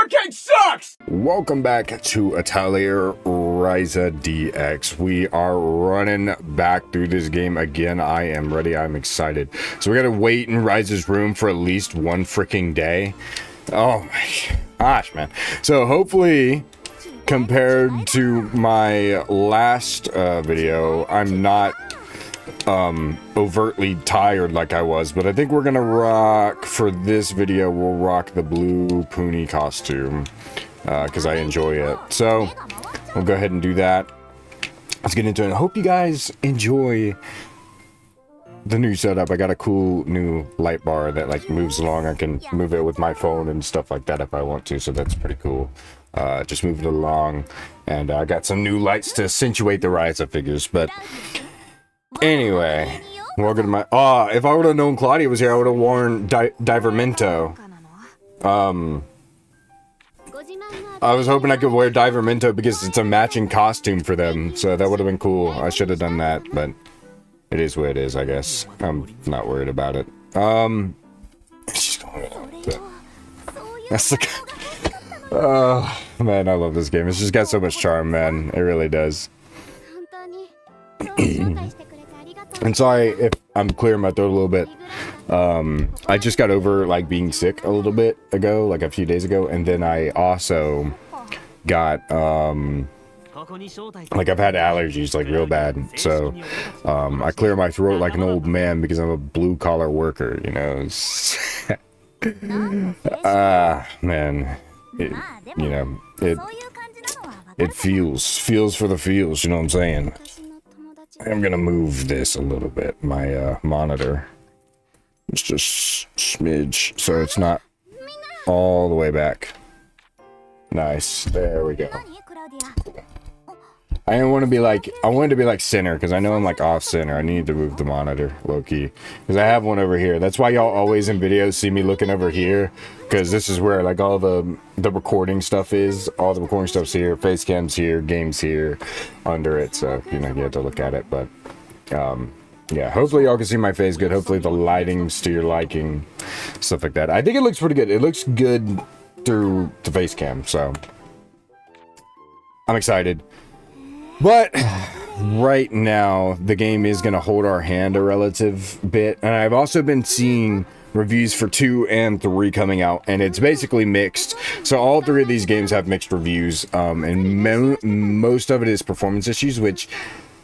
arcade sucks! Welcome back to Atelier Ryza DX. We are running back through this game again. I am ready. I'm excited. So we gotta wait in Ryza's room for at least one freaking day. Oh my gosh, man. So hopefully, compared to my last video, I'm not overtly tired like I was, but I think we're gonna rock for this video. We'll rock the blue pony costume because I enjoy it. So we'll go ahead and do that. Let's get into it. I hope you guys enjoy the new setup. I got a cool new light bar that like moves along. I can move it with my phone and stuff like that if I want to, so that's pretty cool. Just move it along, and I got some new lights to accentuate the Ryza figures. But anyway, welcome to my... if I would have known Claudia was here, I would have worn Divermento. I was hoping I could wear Divermento because it's a matching costume for them, so that would have been cool. I should have done that, but it is what it is, I guess. I'm not worried about it. She's going out. That's the... Oh, man, I love this game. It's just got so much charm, man. It really does. And sorry if I'm clearing my throat a little bit. I just got over like being sick a little bit ago, like a few days ago, and then I also got like I've had allergies like real bad, so I clear my throat like an old man because I'm a blue collar worker, you know. Man, it feels for the feels, you know what I'm saying. I'm gonna move this a little bit, my monitor. It's just smidge, so it's not all the way back. Nice, there we go. I want to be like, I wanted to be like center, because I know I'm like off center. I need to move the monitor, low-key. Because I have one over here. That's why y'all always in videos see me looking over here. Because this is where like all the recording stuff is. All the recording stuff's here, face cam's here, game's here, under it. So, you know, you have to look at it. But, yeah, hopefully y'all can see my face good. Hopefully the lighting's to your liking, stuff like that. I think it looks pretty good. It looks good through the face cam, so I'm excited. But right now, the game is going to hold our hand a relative bit. And I've also been seeing reviews for 2 and 3 coming out, and it's basically mixed. So all 3 of these games have mixed reviews, and most of it is performance issues, which,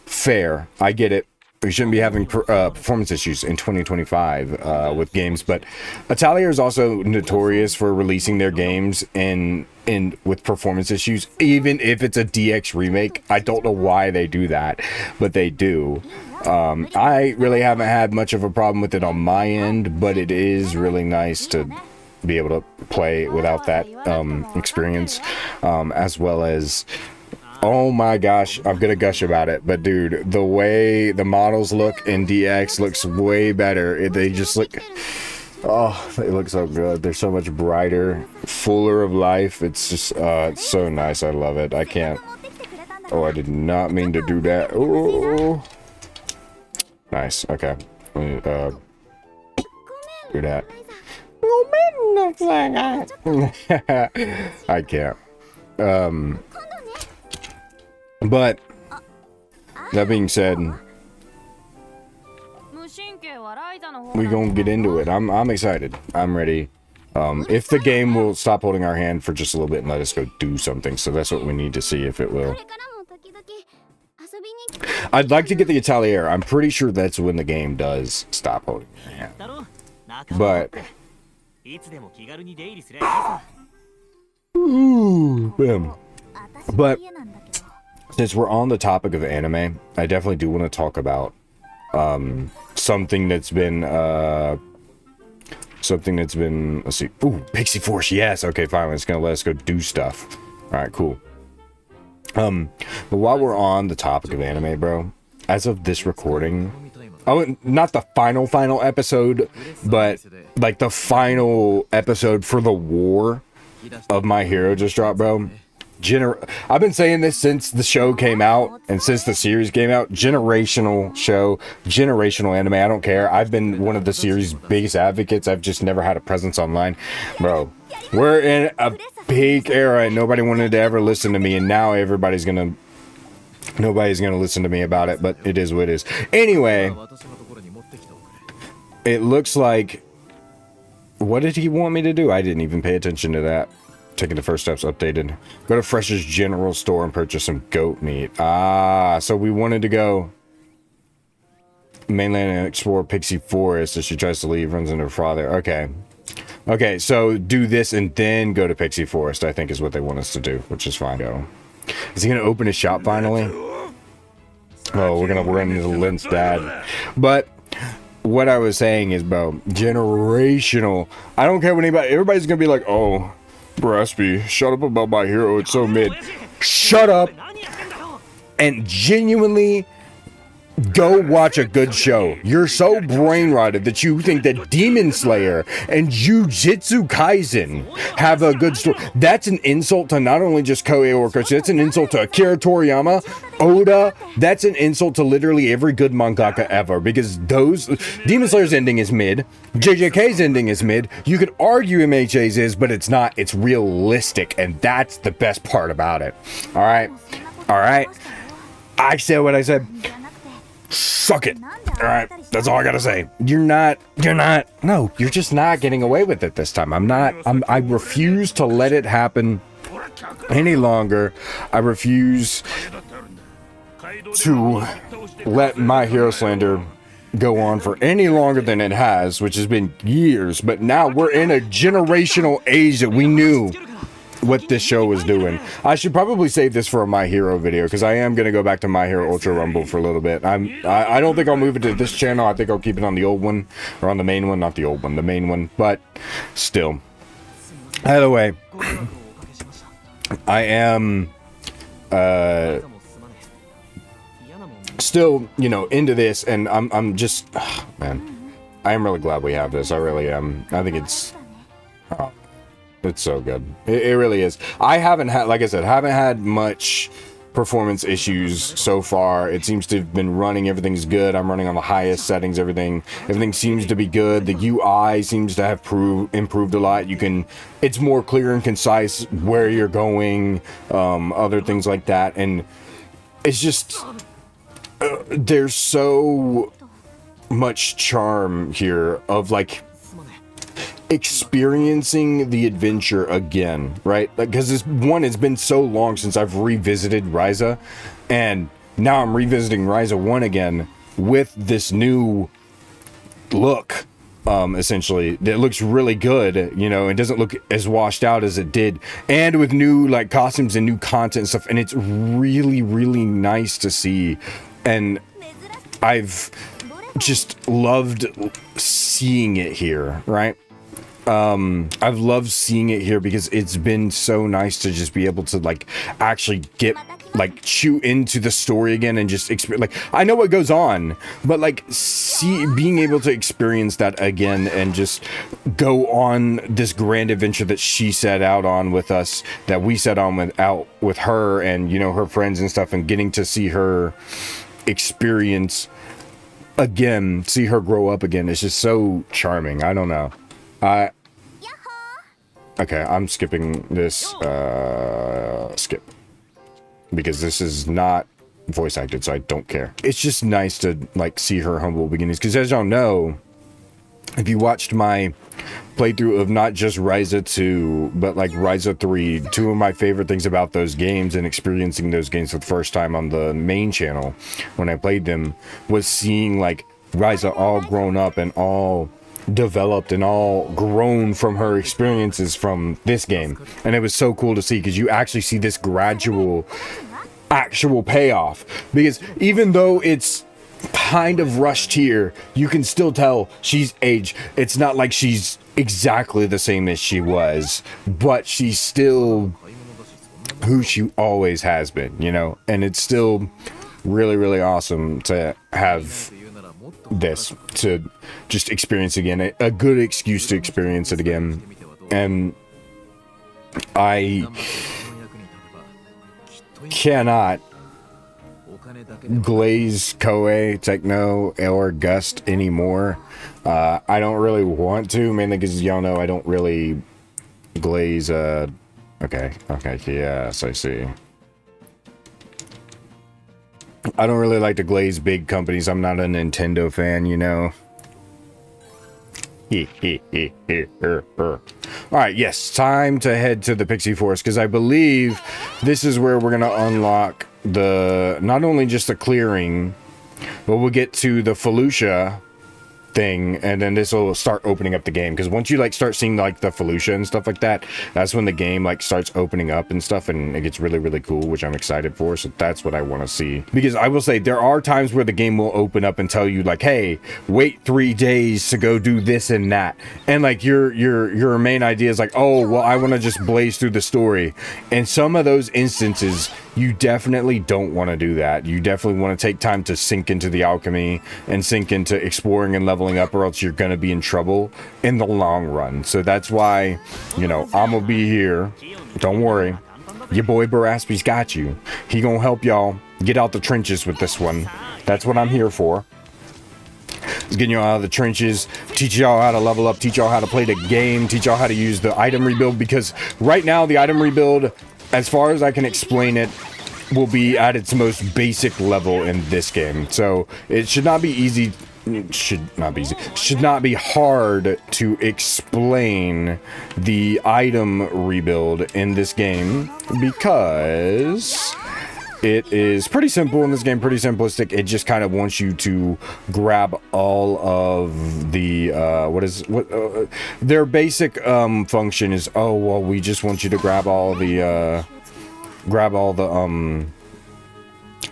fair, I get it. We shouldn't be having performance issues in 2025 with games, but Atelier is also notorious for releasing their games in with performance issues, even if it's a DX remake. I don't know why they do that, but they do. I really haven't had much of a problem with it on my end, but it is really nice to be able to play without that experience, as well as... Oh my gosh, I'm gonna gush about it, but dude, the way the models look in DX looks way better. They just look, oh, they look so good. They're so much brighter, fuller of life. It's just, it's so nice. I love it. I can't, oh, I did not mean to do that. Oh, nice. Okay. Let me, do that. I can't. But that being said, we gonna get into it. I'm excited. I'm ready. If the game will stop holding our hand for just a little bit and let us go do something, so that's what we need to see if it will. I'd like to get the Atelier. I'm pretty sure that's when the game does stop holding your hand. But ooh, bam. But since we're on the topic of anime, I definitely do want to talk about something that's been let's see. Ooh, Pixie Force, yes. Okay, finally, it's gonna let us go do stuff. All right, cool. But while we're on the topic of anime, bro, as of this recording, not the final episode, but like the final episode for the war of My Hero just dropped, bro. I've been saying this since the show came out and since the series came out. Generational show, generational anime. I don't care. I've been one of the series' biggest advocates. I've just never had a presence online. Bro, we're in a peak era and nobody wanted to ever listen to me, and now nobody's gonna listen to me about it, but it is what it is. Anyway, it looks like, what did he want me to do? I didn't even pay attention to that. Taking the first steps updated. Go to Fresh's general store and purchase some goat meat. Ah, so we wanted to go mainland and explore Pixie Forest as she tries to leave, runs into her father. Okay. Okay, so do this and then go to Pixie Forest, I think is what they want us to do, which is fine. Go. Is he gonna open his shop finally? Oh, we're gonna run into Lynn's dad. But what I was saying is, bro, generational. I don't care what everybody's gonna be like, oh, Braspy, shut up about My Hero, it's so mid. Shut up and genuinely go watch a good show. You're so brain rotted that you think that Demon Slayer and Jujutsu Kaisen have a good story. That's an insult to not only just Koei Orchestra, that's an insult to Akira Toriyama, Oda. That's an insult to literally every good mangaka ever, because those Demon Slayer's ending is mid, JJK's ending is mid. You could argue MHA's is, but it's not. It's realistic, and that's the best part about it. All right, I said what I said. Suck it. All right, that's all I gotta say. You're just not getting away with it this time. I refuse to let it happen any longer. I refuse to let My Hero slander go on for any longer than it has, which has been years. But now we're in a generational age that we knew what this show was doing. I should probably save this for a My Hero video, because I am going to go back to My Hero Ultra Rumble for a little bit. I don't think I'll move it to this channel. I think I'll keep it on the old one, or on the main one, not the old one, the main one, but still. Either way, I am still, into this, and I'm just, man, I am really glad we have this. I really am. I think it's so good. It really is. I haven't had, like I said, haven't had much performance issues so far. It seems to have been running. Everything's good. I'm running on the highest settings. Everything seems to be good. The UI seems to have improved a lot. It's more clear and concise where you're going, other things like that. And it's just, there's so much charm here of like experiencing the adventure again, right? Because it's been so long since I've revisited Ryza, and now I'm revisiting Ryza 1 again with this new look, essentially. It looks really good, it doesn't look as washed out as it did, and with new like costumes and new content and stuff, and it's really, really nice to see. And I've just loved seeing it here, right? I've loved seeing it here because it's been so nice to just be able to like actually get like chew into the story again and just experience. Like, I know what goes on, but like being able to experience that again and just go on this grand adventure that she set out on with us, that we set on out with her and her friends and stuff, and getting to see her experience again, see her grow up again. It's just so charming. I don't know. Okay, I'm skipping this, skip. Because this is not voice acted, so I don't care. It's just nice to, like, see her humble beginnings. Because as y'all know, if you watched my playthrough of not just Ryza 2, but, like, Ryza 3, two of my favorite things about those games and experiencing those games for the first time on the main channel when I played them was seeing, like, Ryza all grown up and all developed and all grown from her experiences from this game. And it was so cool to see, because you actually see this gradual actual payoff, because even though it's kind of rushed here, you can still tell she's aged. It's not like she's exactly the same as she was, but she's still who she always has been, and it's still really, really awesome to have this, to just experience again, a good excuse to experience it again. And I cannot glaze Koei, Techno, or Gust anymore. I don't really want to, mainly because y'all know I don't really glaze Okay. Okay. Yes, I see. I don't really like to glaze big companies. I'm not a Nintendo fan, you know. Alright, yes, time to head to the Pixie Forest, because I believe this is where we're going to unlock the, not only just the clearing, but we'll get to the Felucia thing, and then this will start opening up the game, because once you like start seeing like the Felucia and stuff like that, that's when the game like starts opening up and stuff, and it gets really, really cool, which I'm excited for. So that's what I want to see, because I will say there are times where the game will open up and tell you like, hey, wait 3 days to go do this and that, and like your main idea is like, oh well, I want to just blaze through the story. And some of those instances you definitely don't want to do that. You definitely want to take time to sink into the alchemy and sink into exploring and leveling up, or else you're going to be in trouble in the long run. So that's why, you know, I'm going to be here. Don't worry. Your boy Baraspi's got you. He going to help y'all get out the trenches with this one. That's what I'm here for. Is getting y'all out of the trenches, teach y'all how to level up, teach y'all how to play the game, teach y'all how to use the item rebuild, because right now the item rebuild, as far as I can explain it, will be at its most basic level in this game. So it should not be easy. Should not be hard to explain the item rebuild in this game, because it is pretty simple in this game, pretty simplistic. It just kind of wants you to grab all of the their basic function is, oh well, we just want you to grab all the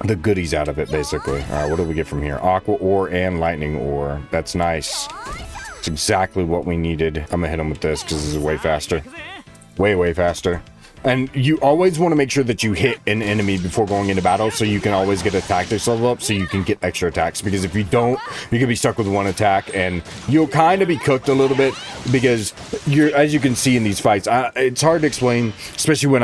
the goodies out of it, basically. All right, what do we get from here? Aqua ore and lightning ore. That's nice. It's exactly what we needed. I'm gonna hit him with this because this is way faster. Way faster. And you always want to make sure that you hit an enemy before going into battle, so you can always get a tactics level up, so you can get extra attacks. Because if you don't, you can be stuck with one attack, and you'll kind of be cooked a little bit, because you're, as you can see in these fights, it's hard to explain, especially when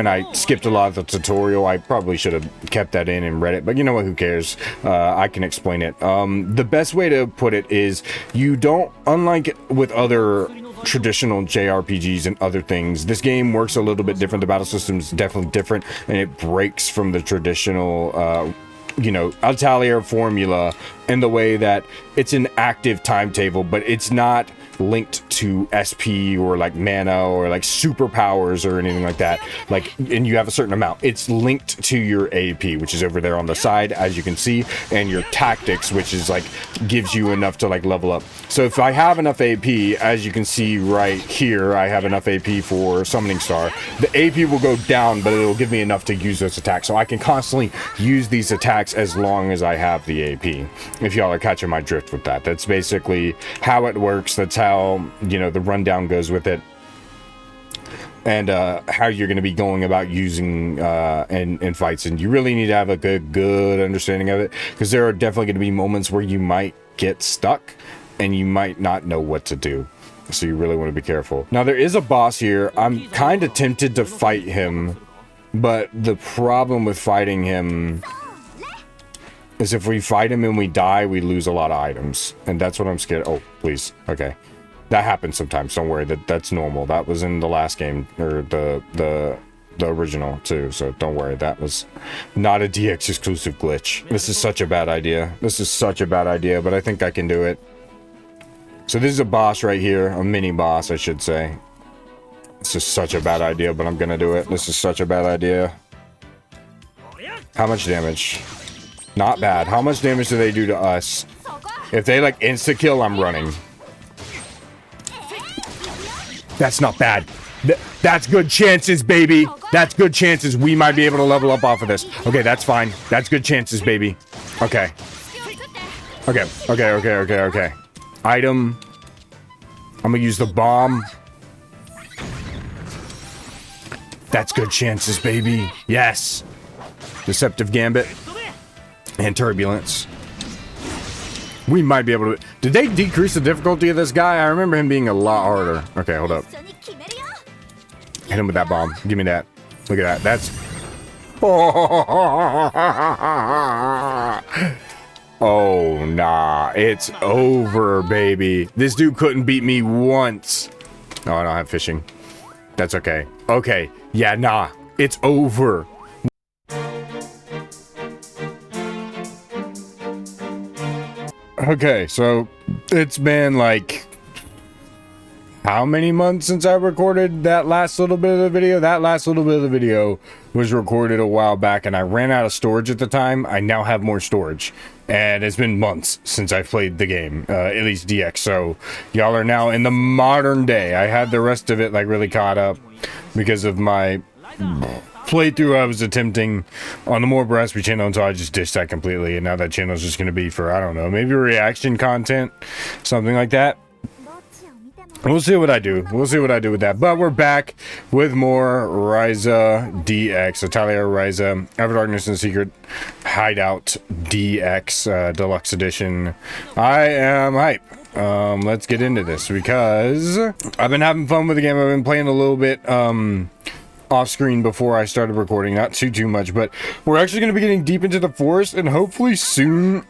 I skipped a lot of the tutorial. I probably should have kept that in and read it, but you know what, who cares? I can explain it. The best way to put it is, you don't, unlike with other traditional JRPGs and other things, this game works a little bit different. The battle system's definitely different, and it breaks from the traditional you know, Atelier formula in the way that it's an active timetable, but it's not linked to SP or like mana or like superpowers or anything like that. Like, and you have a certain amount. It's linked to your AP, which is over there on the side, as you can see, and your tactics, which is like gives you enough to like level up. So if I have enough AP, as you can see right here, I have enough AP for Summoning Star. The AP will go down, but it'll give me enough to use those attacks. So I can constantly use these attacks as long as I have the AP. If y'all are catching my drift with that, that's basically how it works. That's how, you know, the rundown goes with it, and how you're going to be going about using in fights. And you really need to have a good understanding of it, because there are definitely going to be moments where you might get stuck and you might not know what to do. So you really want to be careful. Now there is a boss here. I'm kind of tempted to fight him, but the problem with fighting him is if we fight him and we die, we lose a lot of items, and that's what I'm scared. Oh, please. Okay. That happens sometimes. Don't worry. That's normal. That was in the last game, or the original too. So don't worry. That was not a DX exclusive glitch. This is such a bad idea. This is such a bad idea, but I think I can do it. So this is a boss right here, a mini boss, I should say. This is such a bad idea, but I'm gonna do it. This is such a bad idea. How much damage? Not bad. How much damage do they do to us? If they like insta kill, I'm running. That's not bad. That's good chances, baby. That's good chances. We might be able to level up off of this. Okay, that's fine. That's good chances, baby. Okay. Okay. Item. I'm gonna use the bomb. That's good chances, baby. Yes. Deceptive Gambit. And Turbulence. We might be able to... Did they decrease the difficulty of this guy? I remember him being a lot harder. Okay, hold up. Hit him with that bomb. Give me that. Look at that. That's... Oh, nah. It's over, baby. This dude couldn't beat me once. Oh, I don't have fishing. That's okay. Okay, yeah, nah, it's over. Okay, so it's been like how many months since I recorded that last little bit of the video? That last little bit of the video was recorded a while back, and I ran out of storage at the time. I now have more storage, and it's been months since I played the game, at least DX. So y'all are now in the modern day. I had the rest of it like really caught up because of my playthrough I was attempting on the More Raspy channel until I just ditched that completely, and now that channel is just going to be for, I don't know, maybe reaction content, something like that. We'll see what I do. We'll see what I do with that. But we're back with more Ryza DX, Atelier Ryza, Ever Darkness and Secret Hideout DX Deluxe Edition. I am hype. Let's get into this because I've been having fun with the game. I've been playing a little bit off screen before I started recording, not too much, but we're actually going to be getting deep into the forest and hopefully soon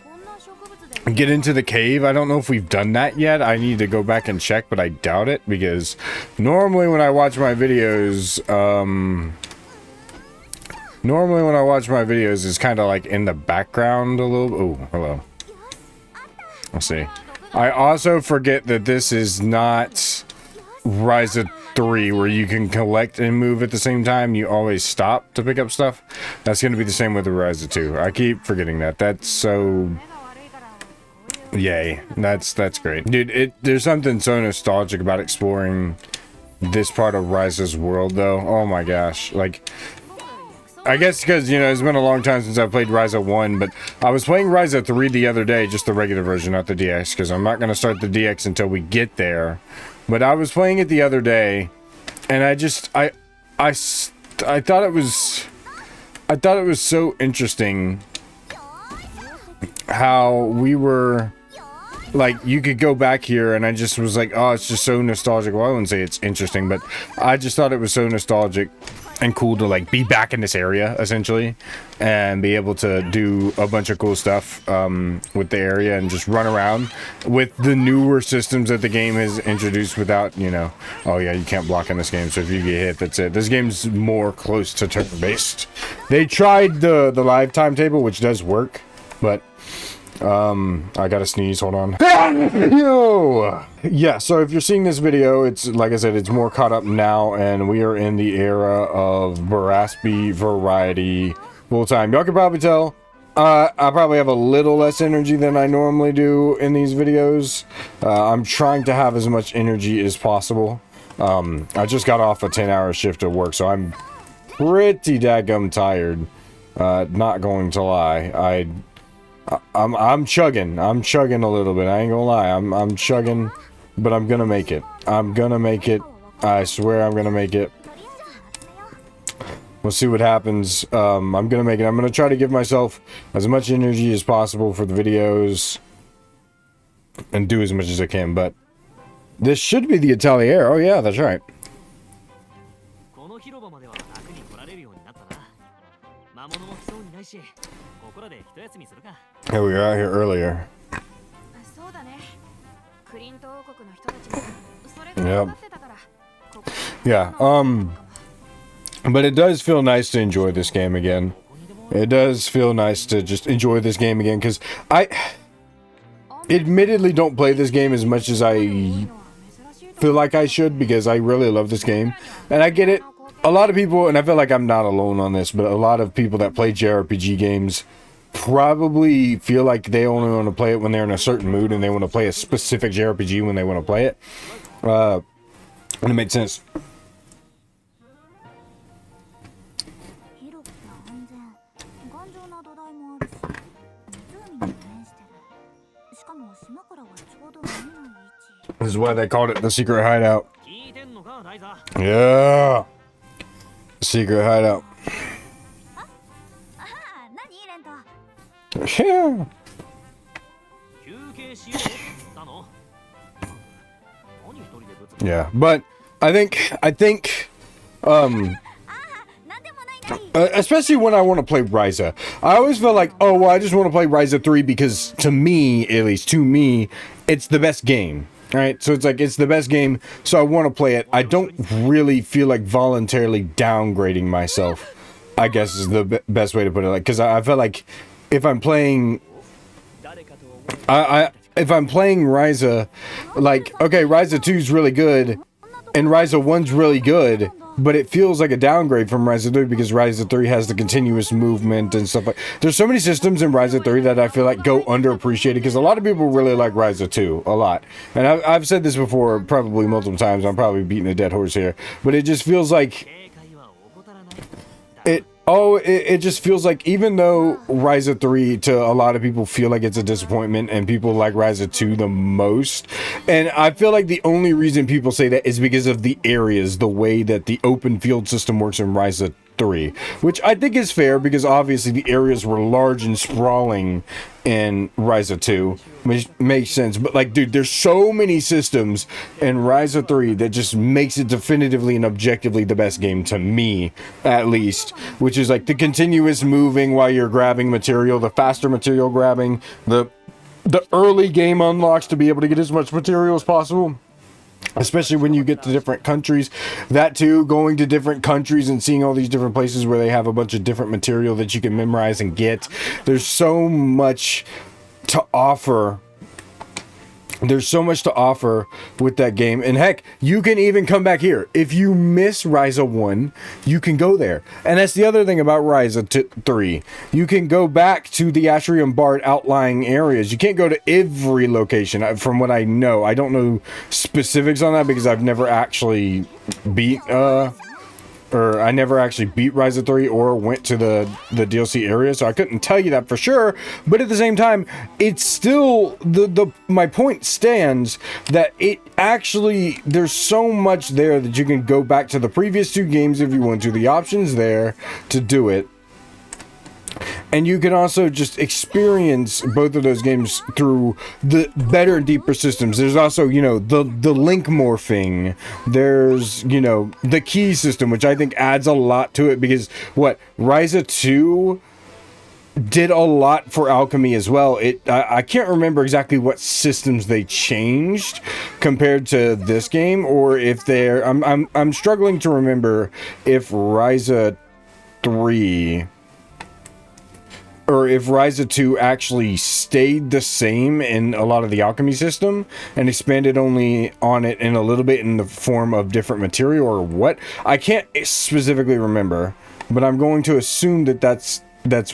get into the cave. I don't know if we've done that yet. I need to go back and check, but I doubt it because normally when I watch my videos, it's kind of like in the background a little. Oh, hello. Let's see. I also forget that this is not Ryza 3 where you can collect and move at the same time. You always stop to pick up stuff. That's going to be the same with the Ryza 2. I keep forgetting that. That's so... Yay. That's great. Dude, there's something so nostalgic about exploring this part of Ryza's world, though. Oh my gosh. Like, I guess because, you know, it's been a long time since I played Ryza 1, but I was playing Ryza 3 the other day, just the regular version, not the DX, because I'm not going to start the DX until we get there. But I was playing it the other day, and I thought it was so interesting how we were... Like, you could go back here, and I just was like, oh, it's just so nostalgic. Well, I wouldn't say it's interesting, but I just thought it was so nostalgic and cool to, like, be back in this area, essentially, and be able to do a bunch of cool stuff with the area and just run around with the newer systems that the game has introduced without, you know, oh, yeah, you can't block in this game, so if you get hit, that's it. This game's more close to turn-based. They tried the live timetable, which does work, but... I gotta sneeze, hold on. Yo! Yeah, so if you're seeing this video, it's, like I said, it's more caught up now, and we are in the era of Raspy variety full-time. Y'all can probably tell, I probably have a little less energy than I normally do in these videos. I'm trying to have as much energy as possible. I just got off a 10-hour shift at work, so I'm pretty daggum tired. Not going to lie. I'm chugging a little bit. I ain't gonna lie. I'm chugging, but I'm gonna make it. I'm gonna make it. I swear I'm gonna make it. We'll see what happens. I'm gonna make it. I'm gonna try to give myself as much energy as possible for the videos and do as much as I can, but this should be the Atelier. Oh yeah, that's right. Yeah, we were out here earlier. Yep. Yeah, but it does feel nice to enjoy this game again. It does feel nice to just enjoy this game again, because I admittedly don't play this game as much as I feel like I should, because I really love this game. And I get it. A lot of people, and I feel like I'm not alone on this, but a lot of people that play JRPG games probably feel like they only want to play it when they're in a certain mood, and they want to play a specific JRPG when they want to play it. And it makes sense. This is why they called it the secret hideout. Yeah. Secret hideout. Yeah. Yeah, but I think, especially when I want to play Ryza, I always feel like, oh, well, I just want to play Ryza 3 because, to me, at least to me, it's the best game. Right, so it's like it's the best game, so I want to play it. I don't really feel like voluntarily downgrading myself, I guess is the best way to put it. Like, because I felt like if I'm playing, if I'm playing Ryza, like, okay, Ryza 2 is really good, and Ryza 1's really good, but it feels like a downgrade from Ryza 3 because Ryza 3 has the continuous movement and stuff like. There's so many systems in Ryza 3 that I feel like go underappreciated because a lot of people really like Ryza 2 a lot. And I've said this before probably multiple times. I'm probably beating a dead horse here, but it just feels like it just feels like even though Ryza 3 to a lot of people feel like it's a disappointment and people like Ryza 2 the most, and I feel like the only reason people say that is because of the areas, the way that the open field system works in Ryza 3, which I think is fair because obviously the areas were large and sprawling in Ryza 2, which makes sense. But like, dude, there's so many systems in Ryza 3 that just makes it definitively and objectively the best game to me, at least, which is like the continuous moving while you're grabbing material, the faster material grabbing, the early game unlocks to be able to get as much material as possible. Especially when you get to different countries. That too, going to different countries and seeing all these different places where they have a bunch of different material that you can memorize and get. There's so much to offer. There's so much to offer with that game. And heck, you can even come back here. If you miss Ryza 1, you can go there. And that's the other thing about Ryza 3. You can go back to the Ashrium Bard outlying areas. You can't go to every location, from what I know. I don't know specifics on that because I've never actually beat I never actually beat Ryza 3 or went to the DLC area, so I couldn't tell you that for sure. But at the same time, it's still my point stands that it actually, there's so much there that you can go back to the previous 2 games if you want to. The options there to do it. And you can also just experience both of those games through the better and deeper systems. There's also, you know, the link morphing. There's, you know, the key system, which I think adds a lot to it because Ryza 2 did a lot for alchemy as well. I can't remember exactly what systems they changed compared to this game, or if they're I'm struggling to remember if Ryza 3 or if Ryza 2 actually stayed the same in a lot of the alchemy system and expanded only on it in a little bit in the form of different material or what. I can't specifically remember, but I'm going to assume that that's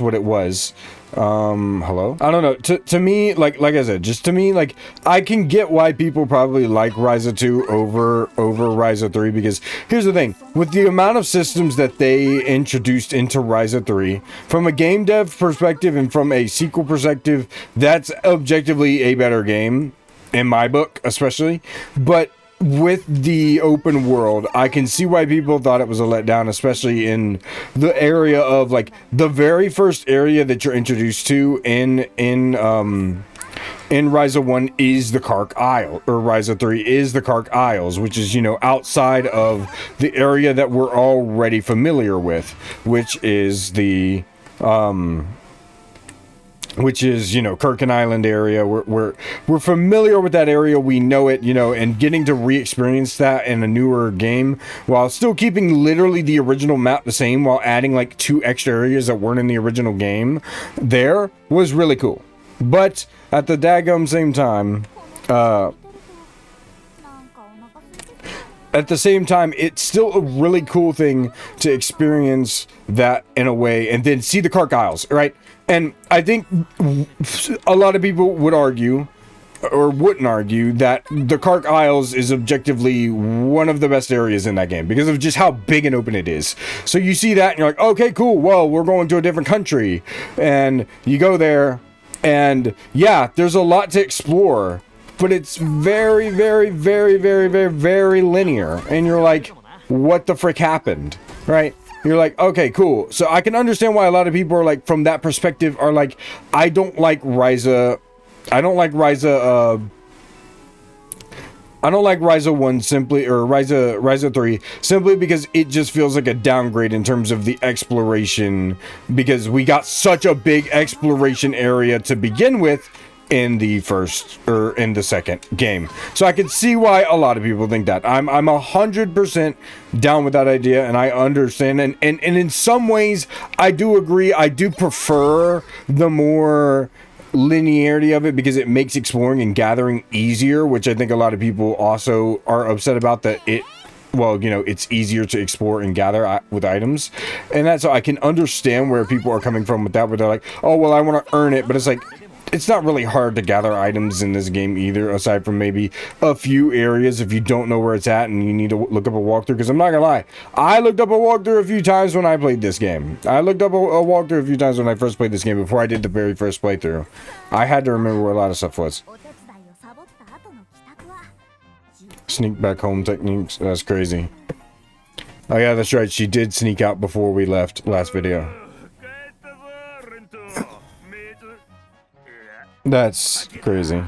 what it was. Hello? I don't know. To me, like I said, just to me, like, I can get why people probably like Ryza 2 over Ryza 3, because here's the thing. With the amount of systems that they introduced into Ryza 3, from a game dev perspective and from a sequel perspective, that's objectively a better game, in my book, especially. But with the open world, I can see why people thought it was a letdown, especially in the area of, like, the very first area that you're introduced to in Ryza 1 is the Kark Isle, or Ryza 3 is the Kark Isles, which is, you know, outside of the area that we're already familiar with, which is the you know, Kirkin Island area. We're familiar with that area. We know it, you know, and getting to re-experience that in a newer game while still keeping literally the original map the same while adding like 2 extra areas that weren't in the original game there was really cool. But at the daggum same time, it's still a really cool thing to experience that in a way and then see the Kark Isles, right? And I think a lot of people would argue, or wouldn't argue, that the Kark Isles is objectively one of the best areas in that game because of just how big and open it is. So you see that and you're like, okay, cool, well, we're going to a different country. And you go there, and yeah, there's a lot to explore, but it's very, very, very, very, very, very linear. And you're like, what the frick happened, right? You're like, okay, cool. So I can understand why a lot of people are like, from that perspective, are like, I don't like Ryza 1 simply, or Ryza 3 simply because it just feels like a downgrade in terms of the exploration, because we got such a big exploration area to begin with in the first or in the second game. So I can see why a lot of people think that. I'm 100% down with that idea, and I understand, and in some ways I do agree. I do prefer the more linearity of it because it makes exploring and gathering easier, which I think a lot of people also are upset about, that it, well, you know, it's easier to explore and gather with items, and that's, so I can understand where people are coming from with that, where they're like, oh well, I want to earn it, but it's like, it's not really hard to gather items in this game either, aside from maybe a few areas if you don't know where it's at and you need to look up a walkthrough. Because I'm not gonna lie, I looked up a walkthrough a few times when I played this game. I looked up a walkthrough a few times when I first played this game, before I did the very first playthrough. I had to remember where a lot of stuff was. Sneak back home techniques, that's crazy. Oh yeah, that's right, she did sneak out before we left last video. That's crazy.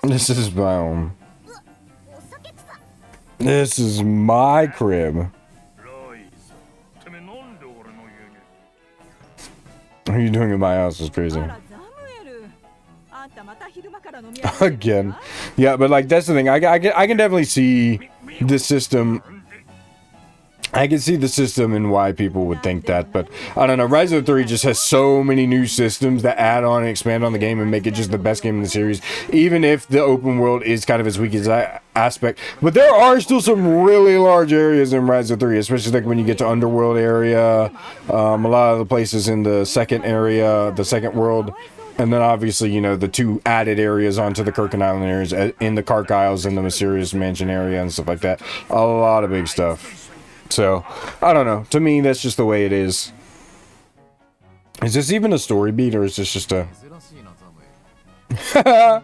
This is my home. This is my crib. What are you doing in my house is crazy. Again. Yeah, but like, that's the thing. I can definitely see the system. I can see the system and why people would think that, but I don't know. Ryza 3 just has so many new systems that add on and expand on the game and make it just the best game in the series, even if the open world is kind of its weakest aspect. But there are still some really large areas in Ryza 3, especially like when you get to Underworld area, a lot of the places in the second area, the second world, and then obviously, you know, the two added areas onto the Kirkin Island areas in the Kark Isles and the Mysterious Mansion area and stuff like that. A lot of big stuff. So, I don't know. To me, that's just the way it is. Is this even a story beat, or is this just a... Hey,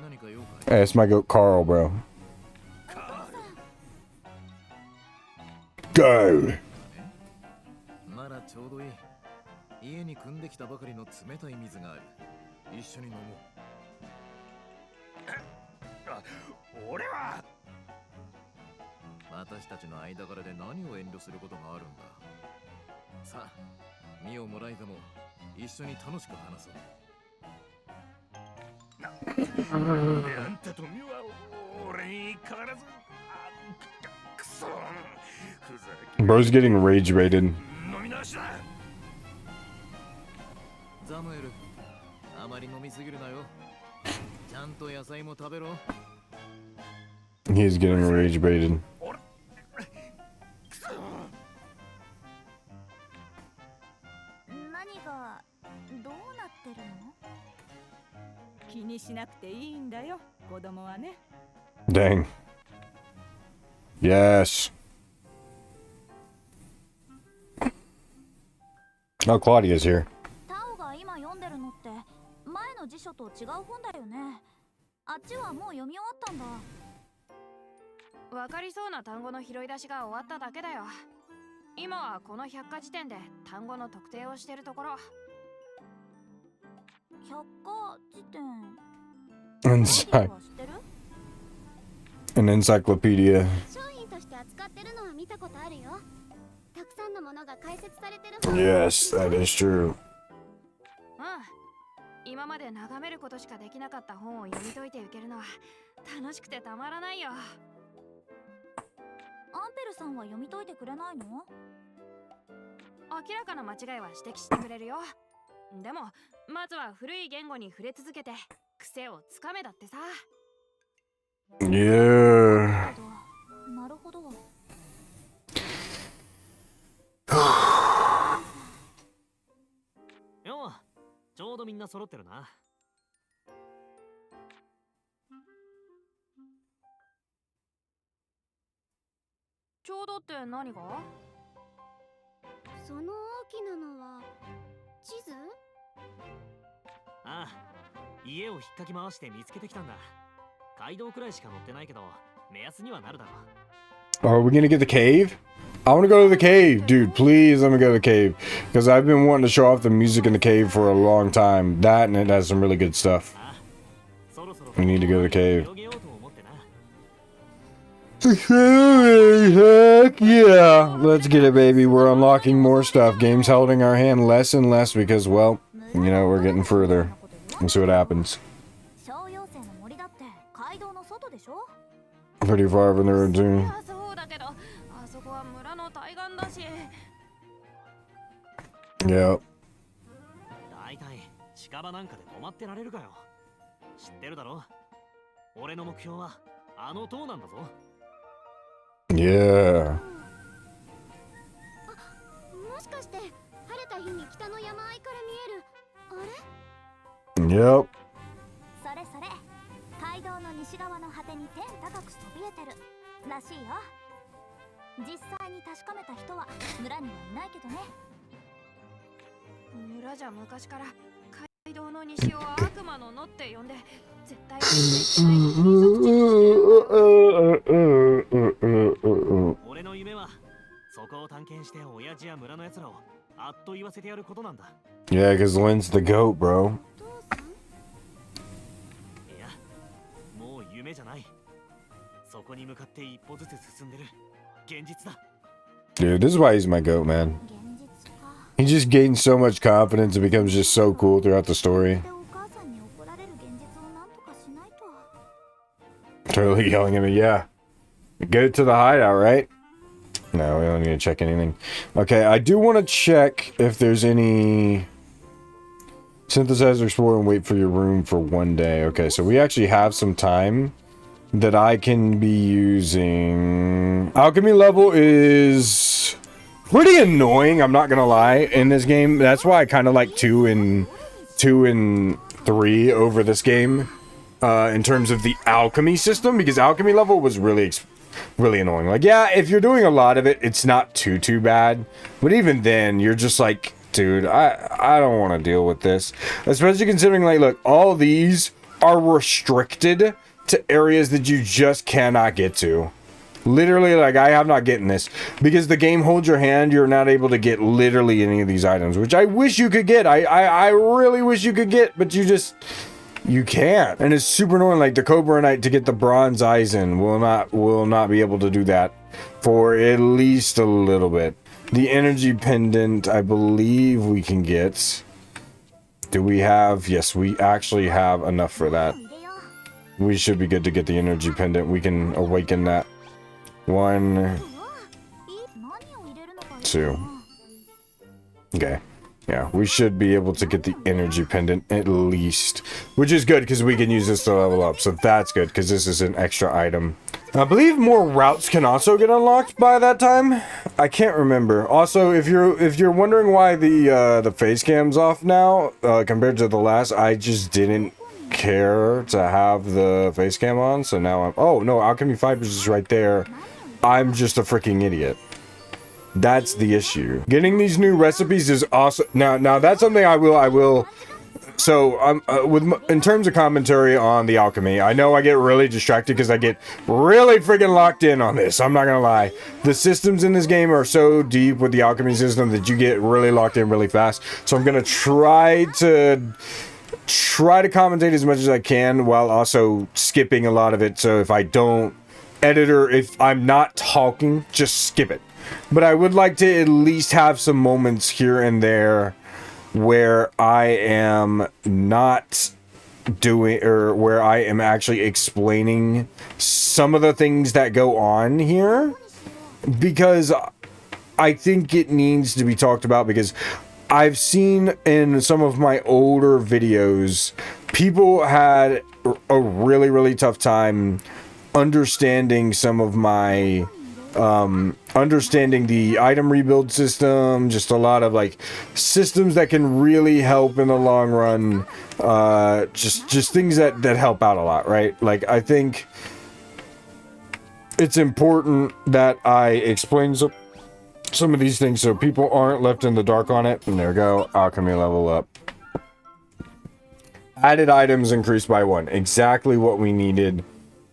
it's my goat Carl, bro. Go! Bro's getting rage baited. He's getting rage baited. Dang. Yes. Oh, Claudia's here. An encyclopedia. Yes, that is true. Yeah. Are we gonna get the cave? I want to go to the cave, dude. Please let me go to the cave, because I've been wanting to show off the music in the cave for a long time. That, and it has some really good stuff. We need to go to the cave. Heck yeah. Let's get it, baby. We're unlocking more stuff. Game's holding our hand less and less because, well, you know, we're getting further. Let's see what happens. Pretty far from the road, too. Yeah. Yeah. Yep. Yeah, because Lynn's the goat, bro. Dude, this is why he's my goat, man. He just gains so much confidence and becomes just so cool throughout the story. Totally yelling at me, yeah. Go to the hideout, right? No, we don't need to check anything. Okay, I do want to check if there's any... Synthesize, explore, and wait for your room for 1 day. Okay, so we actually have some time that I can be using. Alchemy level is pretty annoying, I'm not gonna lie, in this game. That's why I kind of like 2 and 3 over this game in terms of the alchemy system, because alchemy level was really annoying. Like, yeah, if you're doing a lot of it, it's not too bad, but even then, you're just like, dude, I don't want to deal with this, especially considering, like, look, all these are restricted to areas that you just cannot get to. Literally, like, I have not getting this because the game holds your hand. You're not able to get literally any of these items, which I wish you could get. I really wish you could get, but you can't. And it's super annoying. Like, the Cobra Knight to get the bronze Eisen will not be able to do that for at least a little bit. The energy pendant, I believe we can get. Do we have? Yes, we actually have enough for that. We should be good to get the energy pendant. We can awaken that. 1, 2. Okay. Yeah, we should be able to get the energy pendant at least. Which is good because we can use this to level up. So that's good because this is an extra item. I believe more routes can also get unlocked by that time. I can't remember. Also, if you're wondering why the face cam's off now compared to the last, I just didn't care to have the face cam on, so now I'm... Oh, no, Alchemy Fibers is right there. I'm just a freaking idiot. That's the issue. Getting these new recipes is awesome. Now that's something I will... So, in terms of commentary on the alchemy, I know I get really distracted because I get really freaking locked in on this. I'm not gonna lie. The systems in this game are so deep with the alchemy system that you get really locked in really fast. So I'm gonna try to commentate as much as I can while also skipping a lot of it. So if I don't if I'm not talking, just skip it. But I would like to at least have some moments here and there where I am not doing, or where I am actually explaining some of the things that go on here, because I think it needs to be talked about, because I've seen in some of my older videos, people had a really tough time understanding some of my understanding the item rebuild system, just a lot of like systems that can really help in the long run, just things that help out a lot, right? Like, I think it's important that I explain some of these things so people aren't left in the dark on it. And there we go, alchemy level up. Added items increased by 1, exactly what we needed.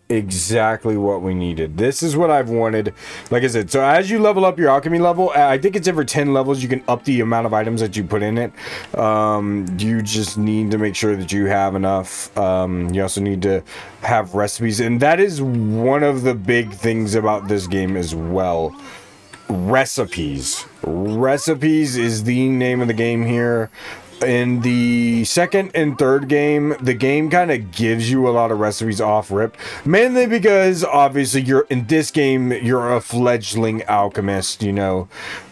exactly what we needed. This is what I've wanted. Like I said, so as you level up your alchemy level, I think it's every 10 levels you can up the amount of items that you put in it. You just need to make sure that you have enough. You also need to have recipes, and that is one of the big things about this game as well. Recipes. Recipes is the name of the game here. In the second and third game, the game kind of gives you a lot of recipes off rip, mainly because obviously you're in this game, you're a fledgling alchemist. You know,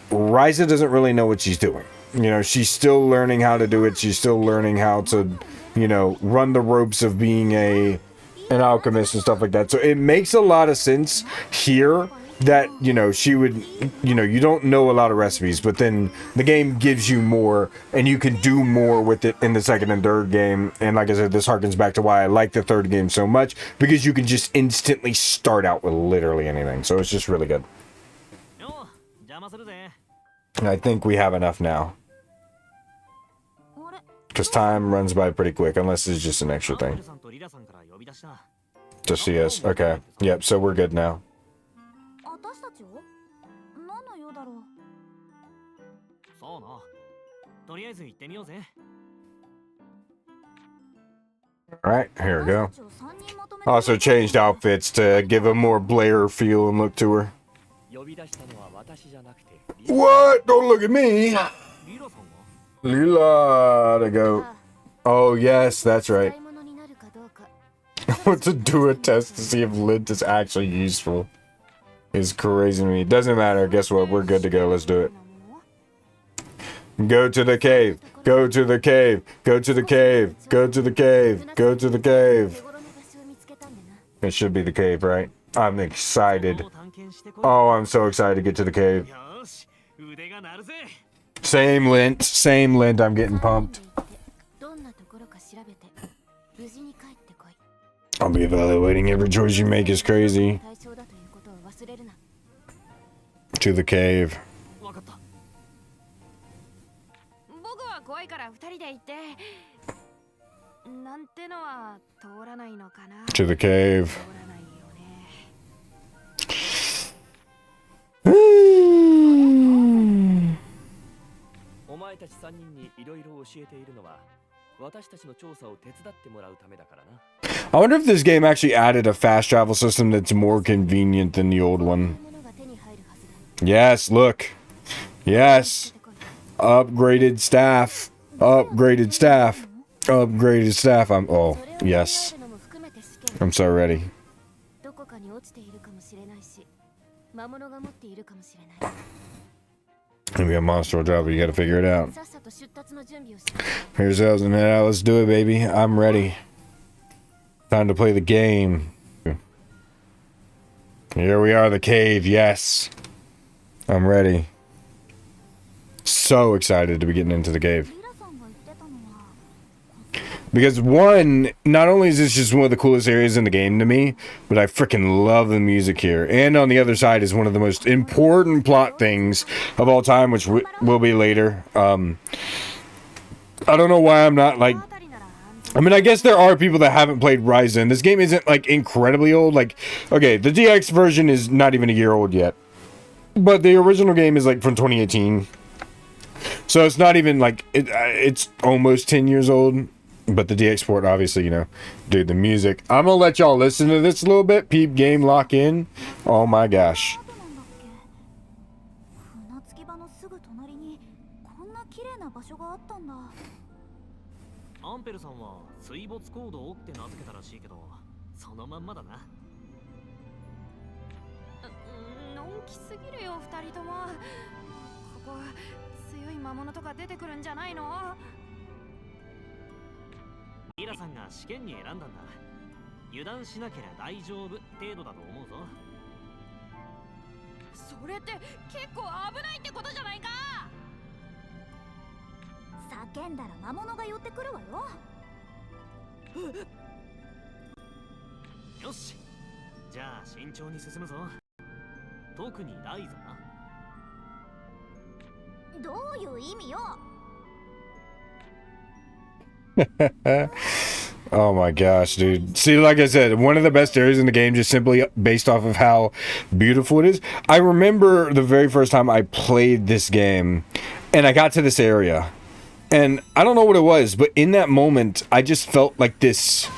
Ryza doesn't really know what she's doing. You know, she's still learning how to do it. She's still learning how to, you know, run the ropes of being an alchemist and stuff like that. So it makes a lot of sense here that, you know, she would, you know, you don't know a lot of recipes, but then the game gives you more and you can do more with it in the second and third game. And like I said, this harkens back to why I like the third game so much, because you can just instantly start out with literally anything. So it's just really good. And I think we have enough now, because time runs by pretty quick, unless it's just an extra thing to see us. Okay, yep, so we're good now. Alright, here we go. Also changed outfits to give a more Blair feel and look to her. What? Don't look at me! Lila to go. Oh yes, that's right. I want to do a test to see if lint is actually useful. It's crazy to me. Doesn't matter, guess what? We're good to go, let's do it. Go to the cave. Go to the cave. Go to the cave. Go to the cave. Go to the cave. It should be the cave, right? I'm excited. Oh, I'm so excited to get to the cave. Same lint. Same lint. I'm getting pumped. I'll be evaluating every choice you make is crazy. To the cave. To the cave. I wonder if this game actually added a fast travel system that's more convenient than the old one. Yes, look. Yes. Upgraded staff. Upgraded staff. Upgraded staff. Oh, yes. I'm so ready. Maybe a monster will drop, but you gotta figure it out. Here's Elves and head out. Let's do it, baby. I'm ready. Time to play the game. Here we are, the cave. Yes. I'm ready. So excited to be getting into the cave. Because one, not only is this just one of the coolest areas in the game to me, but I freaking love the music here. And on the other side is one of the most important plot things of all time, which will be later. I don't know why I'm not like... I mean, I guess there are people that haven't played Ryza, and this game isn't like incredibly old. Like, okay, the DX version is not even a year old yet. But the original game is like from 2018. So it's not even like... it's almost 10 years old. But the DX port, obviously, you know, dude, the music. I'm gonna let y'all listen to this a little bit. Peep game lock in. Oh my gosh. Oh my gosh, dude. See, like I said, one of the best areas in the game just simply based off of how beautiful it is. I remember the very first time I played this game and I got to this area. And I don't know what it was, but in that moment, I just felt like this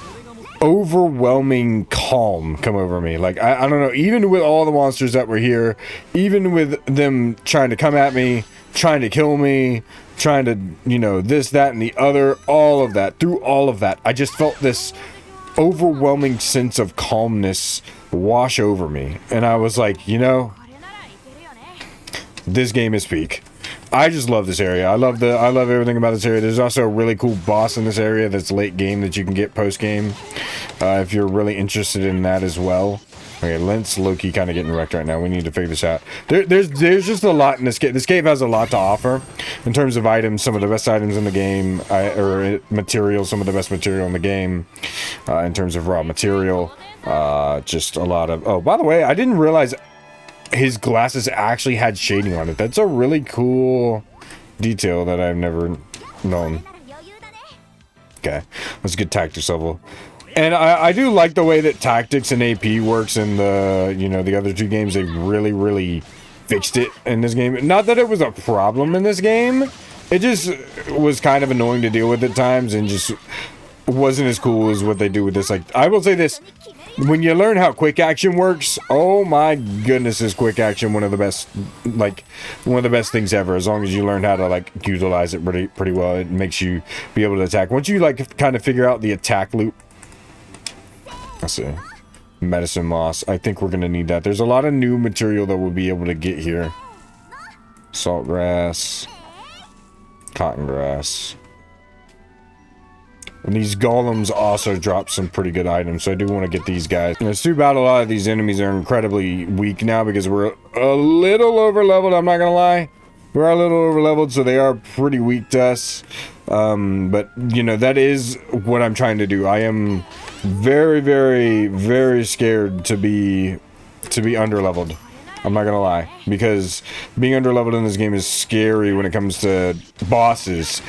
overwhelming calm come over me. Like, I don't know, even with all the monsters that were here, even with them trying to come at me, trying to kill me, trying to, you know, this, that, and the other, all of that, through all of that, I just felt this overwhelming sense of calmness wash over me. And I was like, you know, this game is peak. I just love this area. I love everything about this area. There's also a really cool boss in this area that's late game that you can get post game, if you're really interested in that as well. Okay, Lent's low-key kind of getting wrecked right now. We need to figure this out. There's just a lot in this cave. This cave has a lot to offer in terms of items. Some of the best items in the game, or material. Some of the best material in the game, in terms of raw material. Just a lot of. Oh, by the way, I didn't realize his glasses actually had shading on it. That's a really cool detail that I've never known. Okay, let's get tactics level. And I do like the way that tactics and AP works in the, you know, the other two games. They really fixed it in this game. Not that it was a problem in this game. It just was kind of annoying to deal with at times and just wasn't as cool as what they do with this. Like, I will say this. When you learn how quick action works, oh my goodness, is quick action one of the best, like, one of the best things ever. As long as you learn how to, like, utilize it pretty well, it makes you be able to attack. Once you, like, kind of figure out the attack loop. Let's see. Medicine moss. I think we're going to need that. There's a lot of new material that we'll be able to get here. Salt grass. Cotton grass. And these golems also drop some pretty good items, so I do want to get these guys. And it's too bad a lot of these enemies are incredibly weak now because we're a little over leveled, I'm not gonna lie. We're a little over leveled, so they are pretty weak to us. But, you know, that is what I'm trying to do. I am very scared to be under leveled. I'm not gonna lie, because being underleveled in this game is scary when it comes to bosses,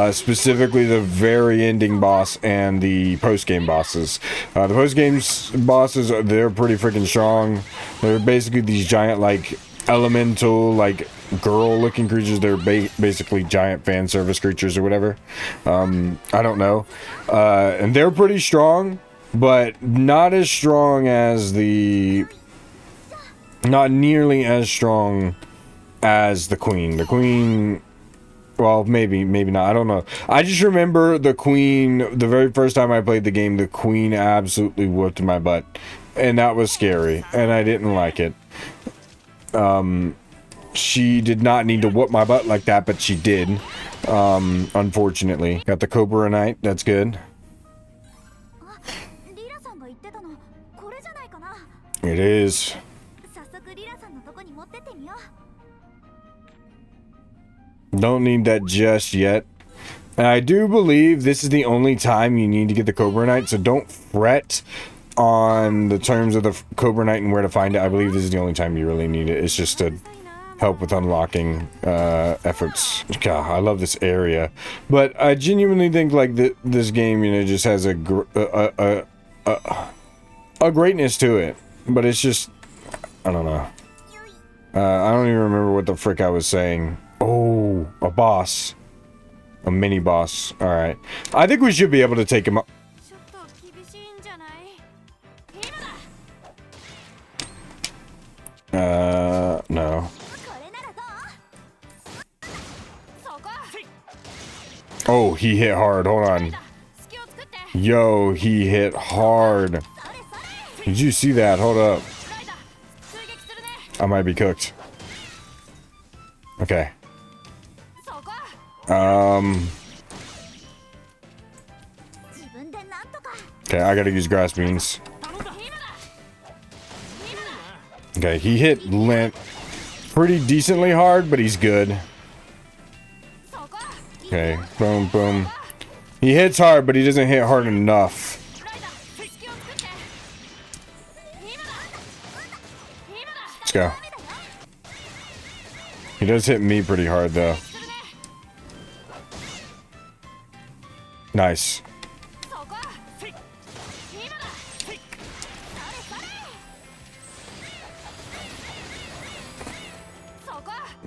specifically the very ending boss and the post-game bosses. The post-game bosses, they're pretty freaking strong. They're basically these giant, like, elemental, like, girl-looking creatures. They're basically giant fan service creatures or whatever. I don't know. And they're pretty strong, but not as strong as the... Not nearly as strong as the queen. The queen, well, maybe not. I don't know. I just remember the queen, the very first time I played the game, the queen absolutely whooped my butt. And that was scary. And I didn't like it. She did not need to whoop my butt like that, but she did. Unfortunately. Got the Cobra Knight. That's good. It is. Don't need that just yet. And I do believe this is the only time you need to get the Cobra Knight, so don't fret on the terms of the Cobra Knight and where to find it. I believe this is the only time you really need it. It's just to help with unlocking efforts. God, I love this area. But I genuinely think, like, this game, you know, just has a greatness to it. But it's just, I don't know. I don't even remember what the frick I was saying. Oh, a boss. A mini boss. Alright. I think we should be able to take him up. No. Oh, he hit hard. Hold on. Yo, he hit hard. Did you see that? Hold up. I might be cooked. Okay. Okay, I gotta use grass beans. Okay, he hit Lint pretty decently hard, but he's good. Okay, boom, boom. He hits hard, but he doesn't hit hard enough. Let's go. He does hit me pretty hard, though.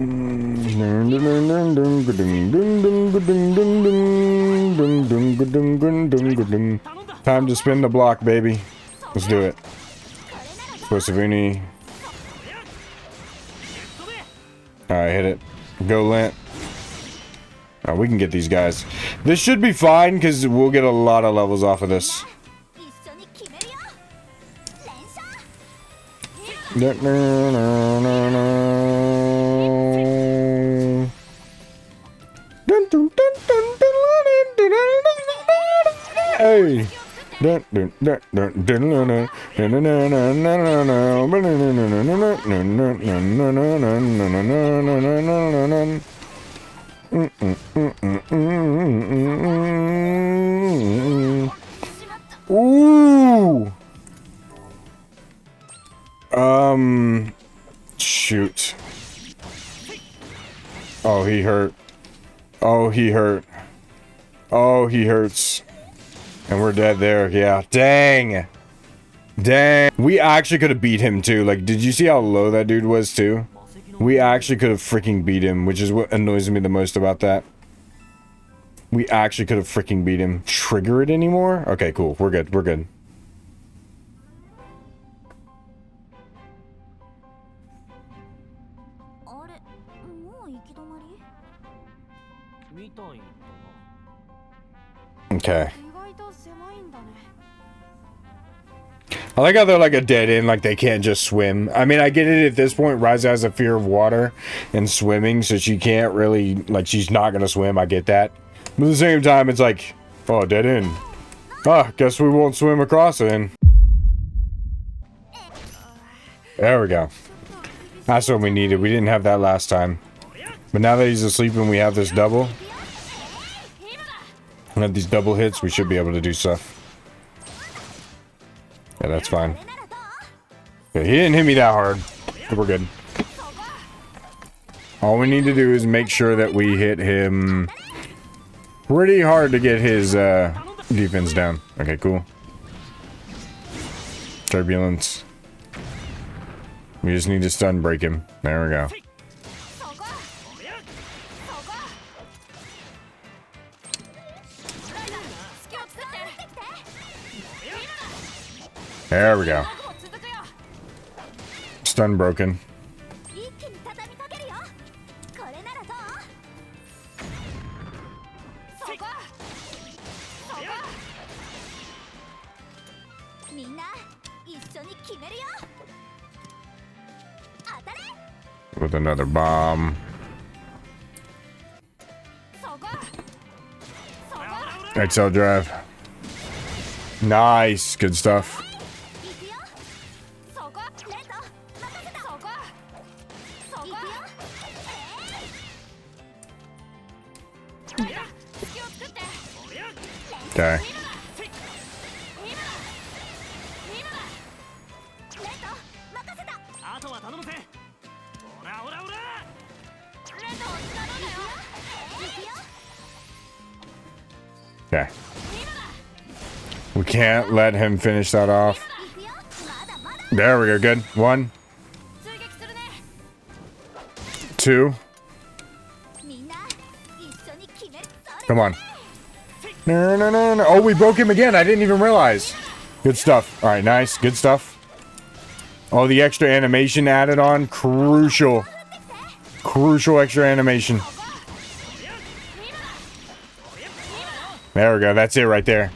Time to spin the block, baby. Let's do it. Posavini. Alright, hit it. Go Lent. Oh, we can get these guys. This should be fine, because we'll get a lot of levels off of this. Hey! Ooh! Shoot. Oh, he hurt. Oh, he hurt. Oh, he hurts. And we're dead there. Yeah. Dang. Dang. We actually could have beat him too. Like, did you see how low that dude was too? We actually could have freaking beat him, which is what annoys me the most about that. We actually could have freaking beat him. Trigger it anymore? Okay, cool. We're good. We're good. Okay. I like how they're like a dead end, like they can't just swim. I mean, I get it at this point. Ryza has a fear of water and swimming, so she can't really, like, she's not gonna swim. I get that. But at the same time, it's like, oh, dead end. Ah, guess we won't swim across it then. There we go. That's what we needed. We didn't have that last time. But now that he's asleep and we have this double, and have these double hits, we should be able to do stuff. Yeah, that's fine. Yeah, he didn't hit me that hard. But we're good. All we need to do is make sure that we hit him pretty hard to get his defense down. Okay, cool. Turbulence. We just need to stun break him. There we go. There we go. Stun broken. With another bomb. XL drive. Nice. Good stuff. Okay. Okay. We can't let him finish that off. There we go. Good. 1. 2. Come on. No, no, no, no. Oh, we broke him again. I didn't even realize. Good stuff. All right, nice. Good stuff. Oh, the extra animation added on. Crucial. Crucial extra animation. There we go. That's it right there.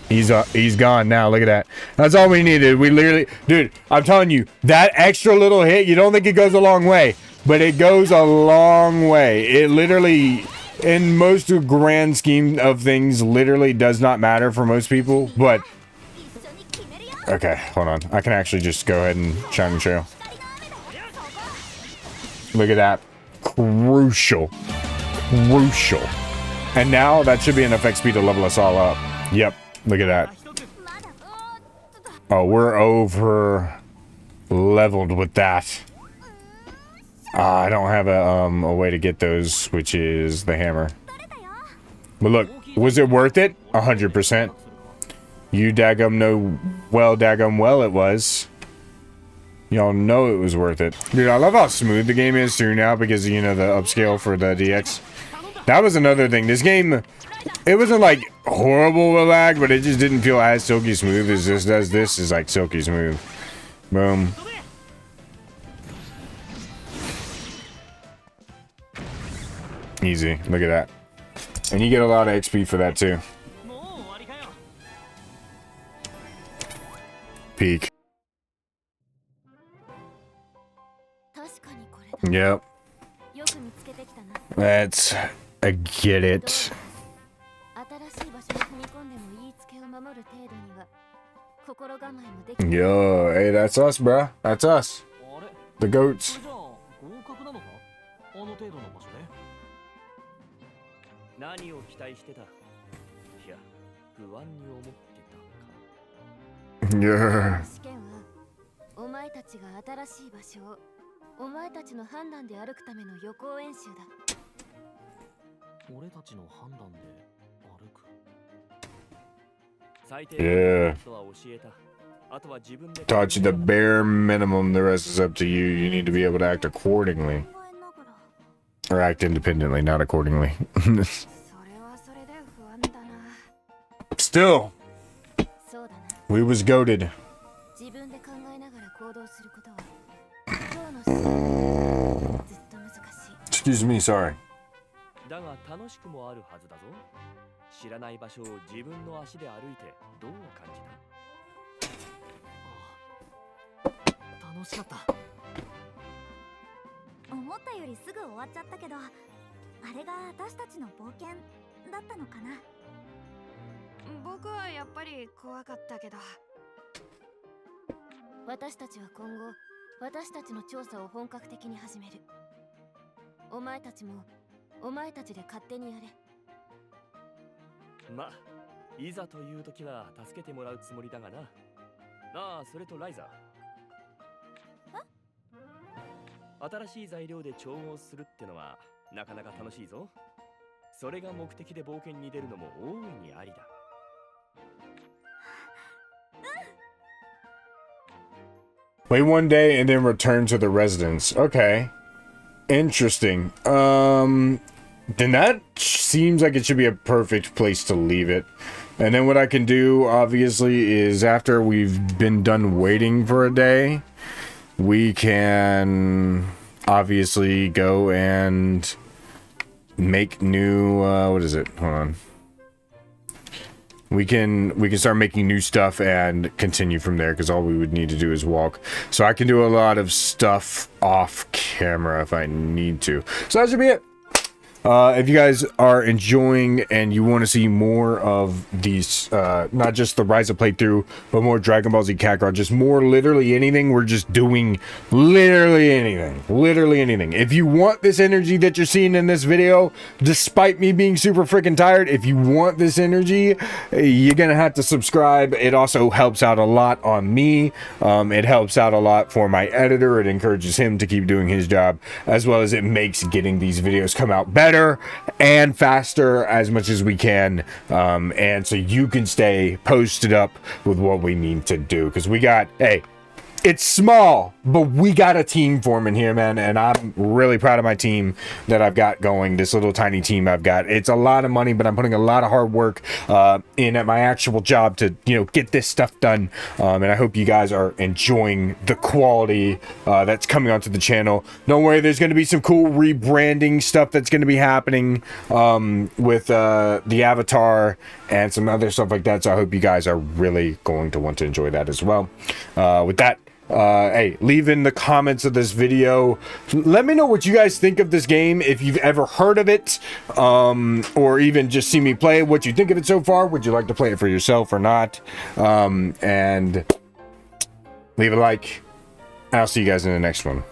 He's gone now. Look at that. That's all we needed. We literally... Dude, I'm telling you, that extra little hit, you don't think it goes a long way, but it goes a long way. It literally... In most grand scheme of things, literally does not matter for most people, but... Okay, hold on. I can actually just go ahead and shine and show. Look at that. Crucial. Crucial. And now, that should be enough XP to level us all up. Yep, look at that. Oh, we're over... leveled with that. I don't have a way to get those, which is the hammer. But look, was it worth it? 100%. You daggum know, well, daggum well it was. Y'all know it was worth it. Dude, I love how smooth the game is too now because, you know, the upscale for the DX. That was another thing. This game, it wasn't like horrible with lag, but it just didn't feel as silky smooth as this does. This is like silky smooth. Boom. Easy. Look at that. And you get a lot of XP for that too. Peak. Yep. Let's get it. Yo, hey, that's us, bruh. That's us. The goats. Yeah. お前たちが新しい場所をお前たちの判断で歩くための予行演習だ。俺たちの判断で歩く。Yeah. Taught you the bare minimum. The rest is up to you. You need to be able to act accordingly. Or act independently, not accordingly. Still, we was goated. Excuse me, sorry. だが楽しくもあるはずだぞ。知らない場所を自分の足で歩いてどう感じた？楽しかった。思ったよりすぐ終わっちゃったけど、あれが私たちの冒険だったのかな。僕はやっぱり怖かったけど。私たちは今後、私たちの調査を本格的に始める。お前たちも、お前たちで勝手にやれ。ま、いざという時は助けてもらうつもりだがな。ああ、それとライザー。新しい材料で調合するってのはなかなか楽しいぞ。それが目的で冒険に出るのも大いにありだ。Play one day and then return to the residence. Okay. Interesting. Then that seems like it should be a perfect place to leave it. And then what I can do, obviously, is after we've been done waiting for a day, we can obviously go and make new, what is it? Hold on. We can start making new stuff and continue from there, because all we would need to do is walk. So I can do a lot of stuff off camera if I need to. So that should be it. If you guys are enjoying and you want to see more of these, not just the Ryza playthrough, but more Dragon Ball Z Kakarot, just more literally anything, we're just doing literally anything. Literally anything. If you want this energy that you're seeing in this video, despite me being super freaking tired, if you want this energy, you're gonna have to subscribe. It also helps out a lot on me. It helps out a lot for my editor. It encourages him to keep doing his job, as well as it makes getting these videos come out better and faster as much as we can, and so you can stay posted up with what we need to do, because we got, hey, it's small, but we got a team forming here, man, and I'm really proud of my team that I've got going. This little tiny team I've got. It's a lot of money, but I'm putting a lot of hard work in at my actual job to, you know, get this stuff done. And I hope you guys are enjoying the quality that's coming onto the channel. Don't worry, there's going to be some cool rebranding stuff that's going to be happening with the avatar and some other stuff like that. So I hope you guys are really going to want to enjoy that as well. With that, hey, leave in the comments of this video, let me know what you guys think of this game, if you've ever heard of it, or even just see me play, what you think of it so far. Would you like to play it for yourself or not? And leave a like, and I'll see you guys in the next one.